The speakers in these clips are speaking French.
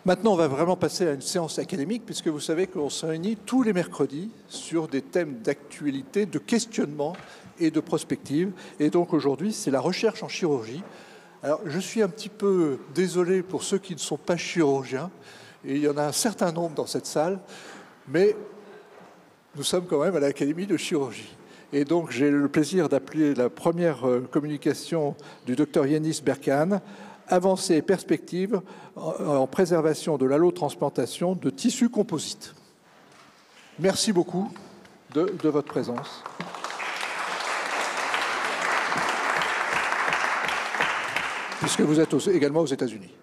Maintenant, on va vraiment passer à une séance académique, puisque vous savez qu'on se réunit tous les mercredis sur des thèmes d'actualité, de questionnement et de prospective. Et donc aujourd'hui, c'est la recherche en chirurgie. Alors, je suis un petit peu désolé pour ceux qui ne sont pas chirurgiens, et il y en a un certain nombre dans cette salle, mais nous sommes quand même à l'Académie de chirurgie. Et donc, j'ai le plaisir d'appeler la première communication du docteur Yanis Berkane, avancées et perspectives en préservation de l'allotransplantation de tissus composites. Merci beaucoup de votre présence. Puisque vous êtes également aux États-Unis.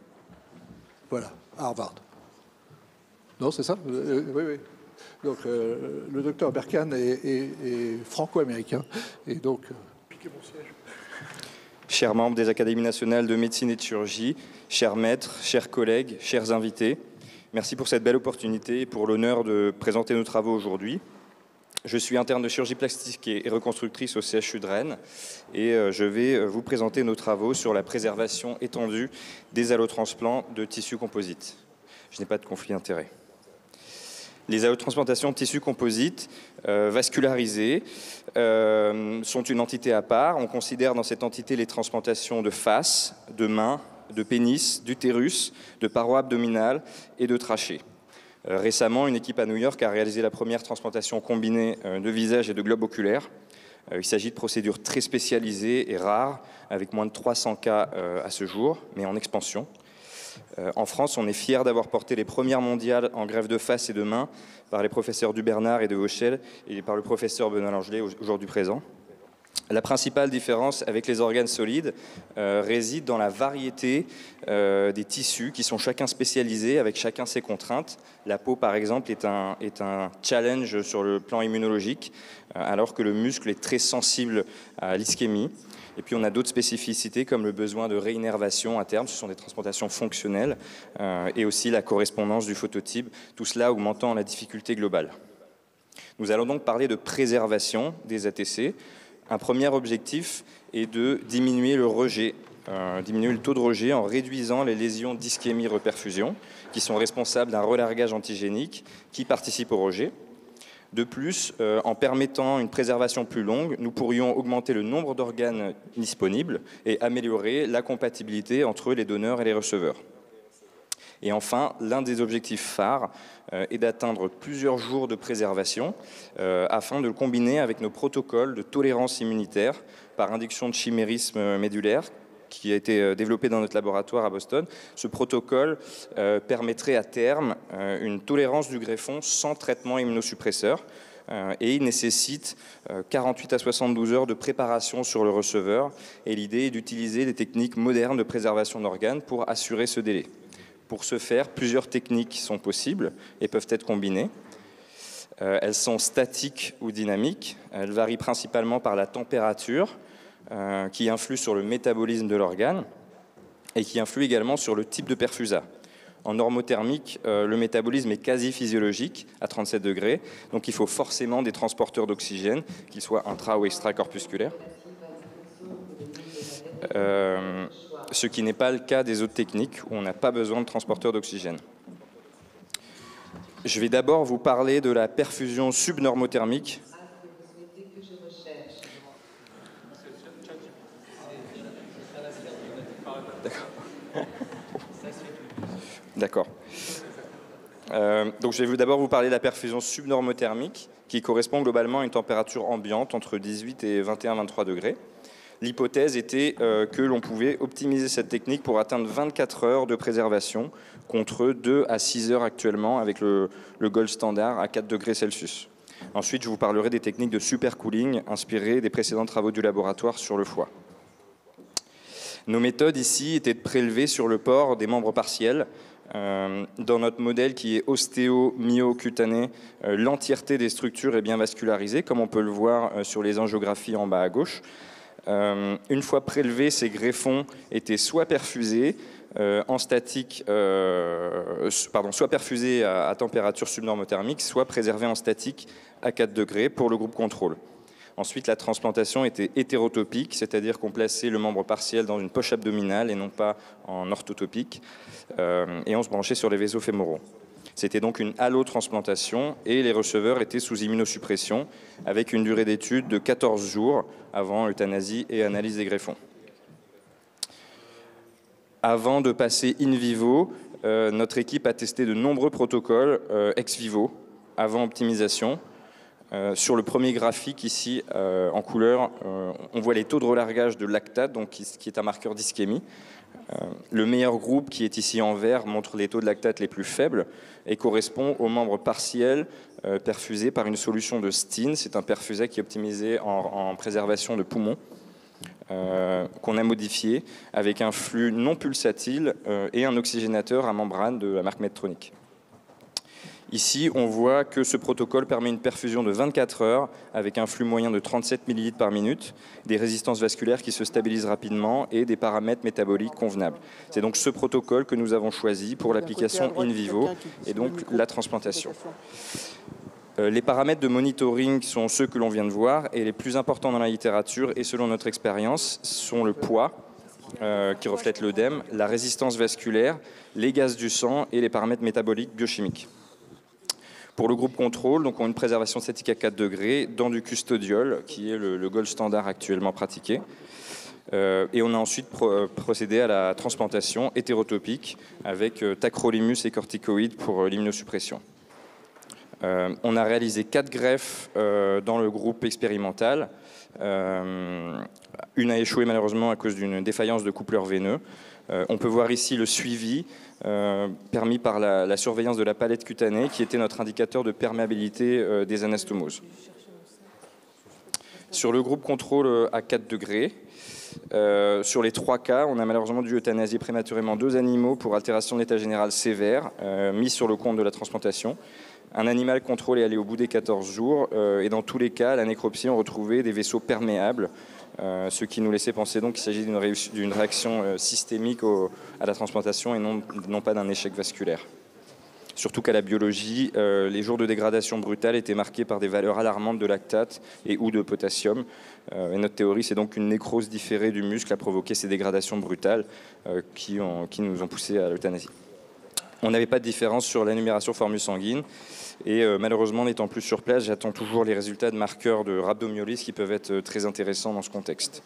Voilà, à Harvard. Non, c'est ça? Oui, oui. Donc, le docteur Berkane est franco-américain. Et donc, piquez mon siège. Chers membres des Académies nationales de médecine et de chirurgie, chers maîtres, chers collègues, chers invités, merci pour cette belle opportunité et pour l'honneur de présenter nos travaux aujourd'hui. Je suis interne de chirurgie plastique et reconstructrice au CHU de Rennes et je vais vous présenter nos travaux sur la préservation étendue des allotransplants de tissus composites. Je n'ai pas de conflit d'intérêt. Les allotransplantations de tissus composites vascularisés sont une entité à part. On considère dans cette entité les transplantations de face, de main, de pénis, d'utérus, de parois abdominales et de trachée. Récemment, une équipe à New York a réalisé la première transplantation combinée de visage et de globe oculaire. Il s'agit de procédures très spécialisées et rares, avec moins de 300 cas à ce jour, mais en expansion. En France, on est fiers d'avoir porté les premières mondiales en greffe de face et de main par les professeurs Dubernard et de Hochel et par le professeur Benoît Langelet aujourd'hui présent. La principale différence avec les organes solides réside dans la variété des tissus qui sont chacun spécialisés avec chacun ses contraintes. La peau, par exemple, est un challenge sur le plan immunologique, alors que le muscle est très sensible à l'ischémie. Et puis on a d'autres spécificités comme le besoin de réinnervation à terme, ce sont des transplantations fonctionnelles, et aussi la correspondance du phototype, tout cela augmentant la difficulté globale. Nous allons donc parler de préservation des ATC. Un premier objectif est de diminuer le rejet, diminuer le taux de rejet en réduisant les lésions d'ischémie-reperfusion qui sont responsables d'un relargage antigénique qui participe au rejet. De plus, en permettant une préservation plus longue, nous pourrions augmenter le nombre d'organes disponibles et améliorer la compatibilité entre les donneurs et les receveurs. Et enfin, l'un des objectifs phares est d'atteindre plusieurs jours de préservation afin de le combiner avec nos protocoles de tolérance immunitaire par induction de chimérisme médulaire qui a été développé dans notre laboratoire à Boston. Ce protocole permettrait à terme une tolérance du greffon sans traitement immunosuppresseur et il nécessite 48 à 72 heures de préparation sur le receveur et l'idée est d'utiliser des techniques modernes de préservation d'organes pour assurer ce délai. Pour ce faire, plusieurs techniques sont possibles et peuvent être combinées. Elles sont statiques ou dynamiques. Elles varient principalement par la température qui influe sur le métabolisme de l'organe et qui influe également sur le type de perfusat. En normothermique, le métabolisme est quasi physiologique à 37 degrés, donc il faut forcément des transporteurs d'oxygène, qu'ils soient intra- ou extracorpusculaires. Ce qui n'est pas le cas des autres techniques où on n'a pas besoin de transporteurs d'oxygène. Je vais d'abord vous parler de la perfusion subnormothermique. D'accord. Donc je vais d'abord vous parler de la perfusion subnormothermique qui correspond globalement à une température ambiante entre 18 et 21-23 degrés. L'hypothèse était que l'on pouvait optimiser cette technique pour atteindre 24 heures de préservation contre 2 à 6 heures actuellement avec le gold standard à 4 degrés Celsius. Ensuite, je vous parlerai des techniques de supercooling inspirées des précédents travaux du laboratoire sur le foie. Nos méthodes ici étaient de prélever sur le port des membres partiels. Dans notre modèle qui est ostéo-myocutané, l'entièreté des structures est bien vascularisée, comme on peut le voir sur les angiographies en bas à gauche. Une fois prélevés, ces greffons étaient soit perfusés en statique, soit perfusés à température subnormothermique, soit préservés en statique à 4 degrés pour le groupe contrôle. Ensuite, la transplantation était hétérotopique, c'est-à-dire qu'on plaçait le membre partiel dans une poche abdominale et non pas en orthotopique. et on se branchait sur les vaisseaux fémoraux. C'était donc une allotransplantation et les receveurs étaient sous immunosuppression avec une durée d'étude de 14 jours avant euthanasie et analyse des greffons. Avant de passer in vivo, notre équipe a testé de nombreux protocoles ex vivo avant optimisation. Sur le premier graphique ici en couleur, on voit les taux de relargage de lactate, donc qui est un marqueur d'ischémie. Le meilleur groupe, qui est ici en vert, montre les taux de lactate les plus faibles et correspond aux membres partiels perfusés par une solution de Steen. C'est un perfusat qui est optimisé en préservation de poumons, qu'on a modifié avec un flux non pulsatile et un oxygénateur à membrane de la marque Medtronic. Ici, on voit que ce protocole permet une perfusion de 24 heures avec un flux moyen de 37 ml par minute, des résistances vasculaires qui se stabilisent rapidement et des paramètres métaboliques convenables. C'est donc ce protocole que nous avons choisi pour l'application in vivo et donc la transplantation. Les paramètres de monitoring sont ceux que l'on vient de voir et les plus importants dans la littérature et selon notre expérience sont le poids, qui reflète l'œdème, la résistance vasculaire, les gaz du sang et les paramètres métaboliques biochimiques. Pour le groupe contrôle, donc on a une préservation statique à 4 degrés dans du custodiol, qui est le gold standard actuellement pratiqué. Et on a ensuite procédé à la transplantation hétérotopique avec tacrolimus et corticoïdes pour l'immunosuppression. On a réalisé 4 greffes dans le groupe expérimental. Une a échoué malheureusement à cause d'une défaillance de coupleur veineux. On peut voir ici le suivi permis par la surveillance de la palette cutanée qui était notre indicateur de perméabilité des anastomoses. Sur le groupe contrôle à 4 degrés, sur les 3 cas, on a malheureusement dû euthanasier prématurément 2 animaux pour altération de l'état général sévère, mis sur le compte de la transplantation. Un animal contrôle est allé au bout des 14 jours et dans tous les cas, à la nécropsie, on retrouvait des vaisseaux perméables, ce qui nous laissait penser donc qu'il s'agit d'une réaction systémique à la transplantation et non pas d'un échec vasculaire. Surtout qu'à la biologie, les jours de dégradation brutale étaient marqués par des valeurs alarmantes de lactate et ou de potassium. Et notre théorie, c'est donc une nécrose différée du muscle a provoqué ces dégradations brutales qui nous ont poussé à l'euthanasie. On n'avait pas de différence sur l'anumération formule sanguine et malheureusement, n'étant plus sur place, j'attends toujours les résultats de marqueurs de rhabdomyolyse qui peuvent être très intéressants dans ce contexte.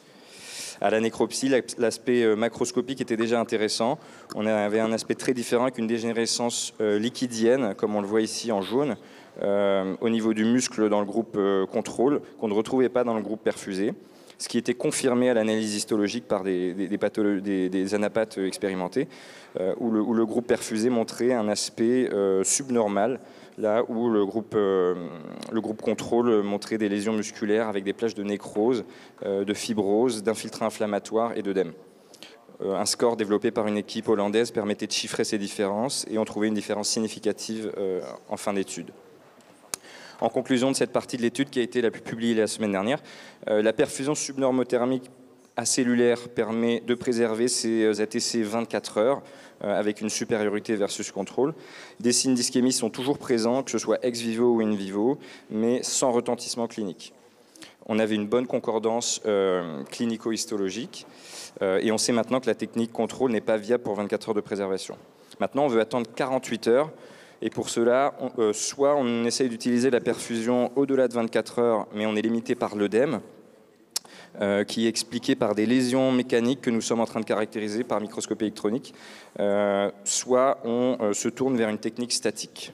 À la nécropsie, l'aspect macroscopique était déjà intéressant. On avait un aspect très différent avec une dégénérescence liquidienne, comme on le voit ici en jaune, au niveau du muscle dans le groupe contrôle, qu'on ne retrouvait pas dans le groupe perfusé, ce qui était confirmé à l'analyse histologique par des anapathes expérimentés, où le groupe perfusé montrait un aspect subnormal, là où le groupe contrôle montrait des lésions musculaires avec des plages de nécrose, de fibrose, d'infiltrats inflammatoires et d'œdème. Un score développé par une équipe hollandaise permettait de chiffrer ces différences et on trouvait une différence significative en fin d'étude. En conclusion de cette partie de l'étude qui a été la plus publiée la semaine dernière, la perfusion subnormothermique acellulaire permet de préserver ces ATC 24 heures avec une supériorité versus contrôle. Des signes d'ischémie sont toujours présents, que ce soit ex vivo ou in vivo, mais sans retentissement clinique. On avait une bonne concordance clinico-histologique et on sait maintenant que la technique contrôle n'est pas viable pour 24 heures de préservation. Maintenant, on veut attendre 48 heures et pour cela, soit on essaye d'utiliser la perfusion au-delà de 24 heures, mais on est limité par l'œdème, qui est expliqué par des lésions mécaniques que nous sommes en train de caractériser par microscopie électronique, soit on se tourne vers une technique statique.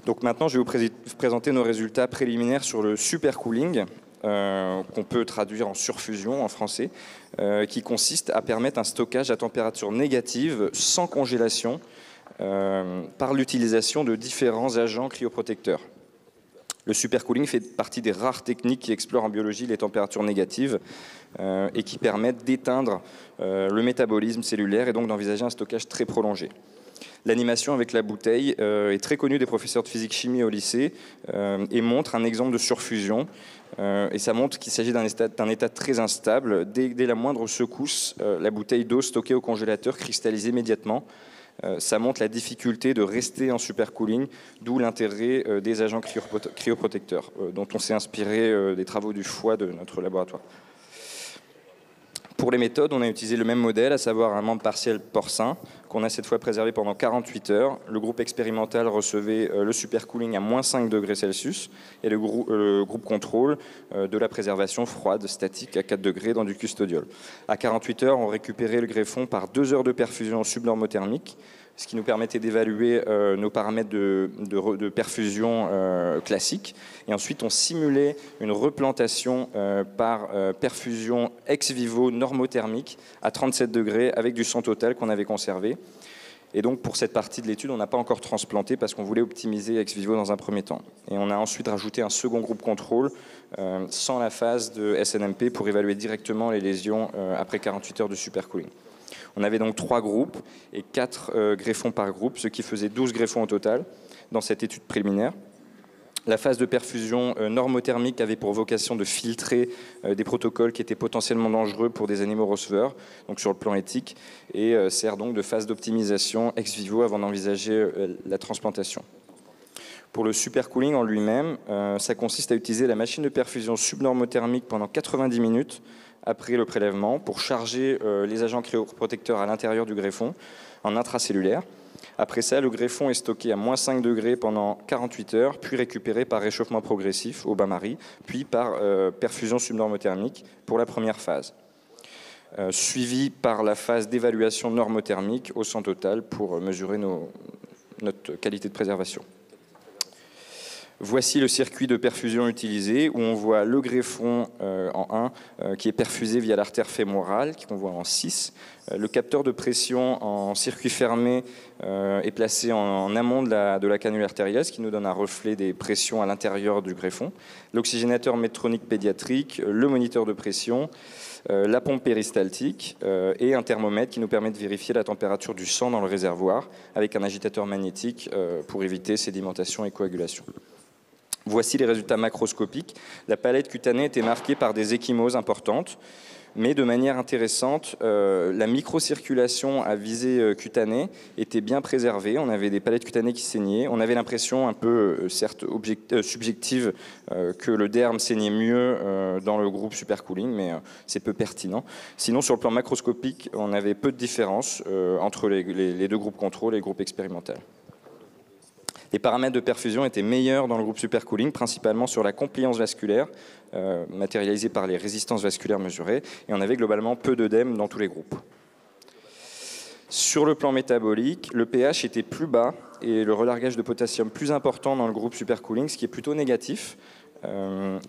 Donc maintenant, je vais vous présenter nos résultats préliminaires sur le supercooling, qu'on peut traduire en surfusion en français, qui consiste à permettre un stockage à température négative sans congélation par l'utilisation de différents agents cryoprotecteurs. Le supercooling fait partie des rares techniques qui explorent en biologie les températures négatives et qui permettent d'éteindre le métabolisme cellulaire et donc d'envisager un stockage très prolongé. L'animation avec la bouteille est très connue des professeurs de physique-chimie au lycée et montre un exemple de surfusion. Et ça montre qu'il s'agit d'un état très instable. Dès la moindre secousse, la bouteille d'eau stockée au congélateur cristallise immédiatement. Ça montre la difficulté de rester en supercooling, d'où l'intérêt des agents cryoprotecteurs, dont on s'est inspiré des travaux du foie de notre laboratoire. Pour les méthodes, on a utilisé le même modèle, à savoir un membre partiel porcin, qu'on a cette fois préservé pendant 48 heures. Le groupe expérimental recevait le supercooling à moins 5 degrés Celsius et le groupe contrôle de la préservation froide statique à 4 degrés dans du custodiol. À 48 heures, on récupérait le greffon par 2 heures de perfusion subnormothermique, ce qui nous permettait d'évaluer nos paramètres de perfusion classiques. Et ensuite, on simulait une replantation par perfusion ex vivo normothermique à 37 degrés avec du sang total qu'on avait conservé. Et donc, pour cette partie de l'étude, on n'a pas encore transplanté parce qu'on voulait optimiser ex vivo dans un premier temps. Et on a ensuite rajouté un second groupe contrôle sans la phase de SNMP pour évaluer directement les lésions après 48 heures de supercooling. On avait donc 3 groupes et 4 greffons par groupe, ce qui faisait 12 greffons au total dans cette étude préliminaire. La phase de perfusion normothermique avait pour vocation de filtrer des protocoles qui étaient potentiellement dangereux pour des animaux receveurs, donc sur le plan éthique, et sert donc de phase d'optimisation ex vivo avant d'envisager la transplantation. Pour le supercooling en lui-même, ça consiste à utiliser la machine de perfusion subnormothermique pendant 90 minutes après le prélèvement pour charger les agents cryoprotecteurs à l'intérieur du greffon en intracellulaire. Après ça, le greffon est stocké à moins 5 degrés pendant 48 heures, puis récupéré par réchauffement progressif au bain-marie, puis par perfusion subnormothermique pour la première phase, suivi par la phase d'évaluation normothermique au sang total pour mesurer notre qualité de préservation. Voici le circuit de perfusion utilisé où on voit le greffon en 1 qui est perfusé via l'artère fémorale, qu'on voit en 6. Le capteur de pression en circuit fermé est placé en amont de la canule artérielle, ce qui nous donne un reflet des pressions à l'intérieur du greffon. L'oxygénateur métronique pédiatrique, le moniteur de pression, la pompe péristaltique et un thermomètre qui nous permet de vérifier la température du sang dans le réservoir avec un agitateur magnétique pour éviter sédimentation et coagulation. Voici les résultats macroscopiques. La palette cutanée était marquée par des ecchymoses importantes, mais de manière intéressante, la microcirculation à visée cutanée était bien préservée. On avait des palettes cutanées qui saignaient. On avait l'impression un peu, certes subjective, que le derme saignait mieux dans le groupe supercooling, mais c'est peu pertinent. Sinon, sur le plan macroscopique, on avait peu de différence entre les 2 groupes contrôle et le groupe expérimental. Les paramètres de perfusion étaient meilleurs dans le groupe supercooling, principalement sur la compliance vasculaire, matérialisée par les résistances vasculaires mesurées, et on avait globalement peu d'œdème dans tous les groupes. Sur le plan métabolique, le pH était plus bas et le relargage de potassium plus important dans le groupe supercooling, ce qui est plutôt négatif.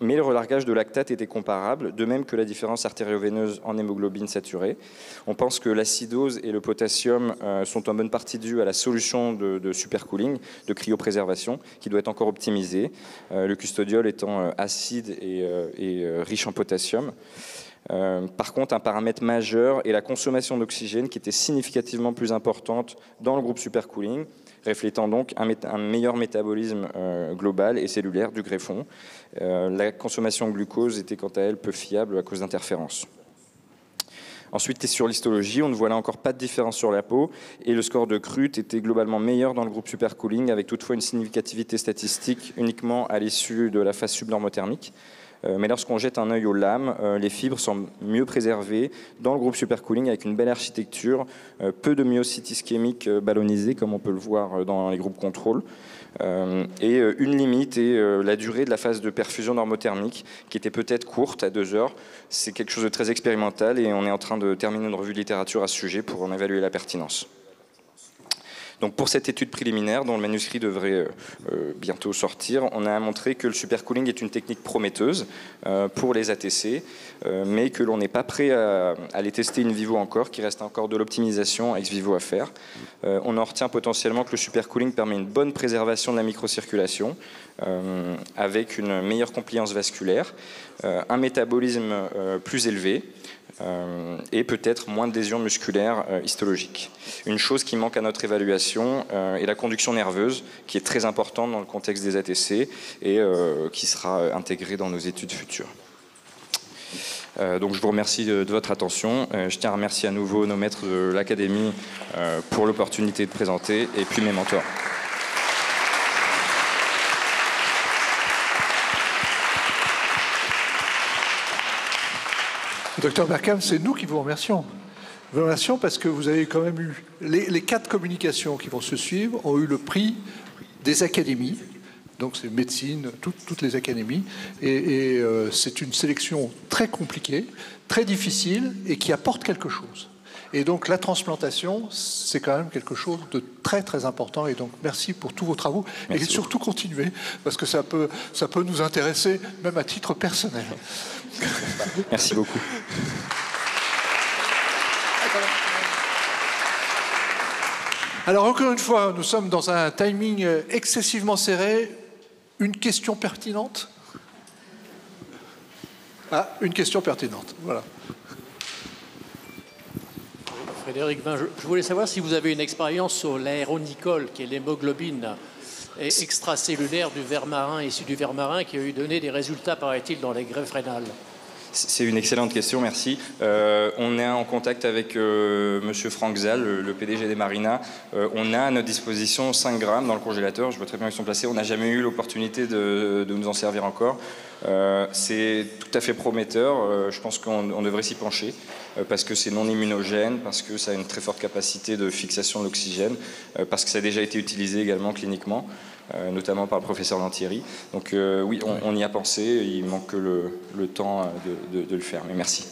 Mais le relargage de lactate était comparable, de même que la différence artério-veineuse en hémoglobine saturée. On pense que l'acidose et le potassium sont en bonne partie dus à la solution de supercooling, de cryopréservation, qui doit être encore optimisée, le custodiol étant acide et riche en potassium. Par contre, un paramètre majeur est la consommation d'oxygène qui était significativement plus importante dans le groupe supercooling, reflétant donc un meilleur métabolisme global et cellulaire du greffon. La consommation de glucose était quant à elle peu fiable à cause d'interférences. Ensuite, sur l'histologie, on ne voit là encore pas de différence sur la peau et le score de Crute était globalement meilleur dans le groupe supercooling avec toutefois une significativité statistique uniquement à l'issue de la phase subnormothermique. Mais lorsqu'on jette un œil aux lames, les fibres semblent mieux préservées dans le groupe supercooling avec une belle architecture, peu de myocytes ischémiques ballonisés comme on peut le voir dans les groupes contrôle, et une limite est la durée de la phase de perfusion normothermique qui était peut-être courte à 2 heures. C'est quelque chose de très expérimental et on est en train de terminer une revue de littérature à ce sujet pour en évaluer la pertinence. Donc pour cette étude préliminaire, dont le manuscrit devrait bientôt sortir, on a montré que le supercooling est une technique prometteuse pour les ATC, mais que l'on n'est pas prêt à les tester in vivo encore, qu'il reste encore de l'optimisation ex vivo à faire. On en retient potentiellement que le supercooling permet une bonne préservation de la microcirculation, avec une meilleure compliance vasculaire, un métabolisme plus élevé, et peut-être moins de lésions musculaires histologiques. Une chose qui manque à notre évaluation est la conduction nerveuse, qui est très importante dans le contexte des ATC et qui sera intégrée dans nos études futures. Donc je vous remercie de votre attention. Je tiens à remercier à nouveau nos maîtres de l'Académie pour l'opportunité de présenter, et puis mes mentors. Docteur Berkham, c'est nous qui vous remercions. Relation parce que vous avez quand même eu les 4 communications qui vont se suivre ont eu le prix des académies. Donc c'est médecine, toutes les académies. Et c'est une sélection très compliquée, très difficile et qui apporte quelque chose. Et donc la transplantation, c'est quand même quelque chose de très très important. Et donc merci pour tous vos travaux. Merci. Et surtout continuez, parce que ça peut nous intéresser, même à titre personnel. Merci beaucoup. Alors encore une fois, nous sommes dans un timing excessivement serré. Une question pertinente? Ah, une question pertinente, voilà. Frédéric Vin, je voulais savoir si vous avez une expérience sur l'aéronicole, qui est l'hémoglobine extracellulaire du ver marin, issu du ver marin, qui a eu donné des résultats, paraît-il, dans les greffes rénales. C'est une excellente question, merci. On est en contact avec Monsieur Franck Zal, le PDG des Marinas. On a à notre disposition 5 grammes dans le congélateur. Je vois très bien où ils sont placés. On n'a jamais eu l'opportunité de nous en servir encore. C'est tout à fait prometteur. Je pense qu'on devrait s'y pencher parce que c'est non immunogène, parce que ça a une très forte capacité de fixation de l'oxygène, parce que ça a déjà été utilisé également cliniquement, notamment par le professeur Lantieri. Donc oui, on y a pensé. Il manque que le temps de le faire. Mais merci.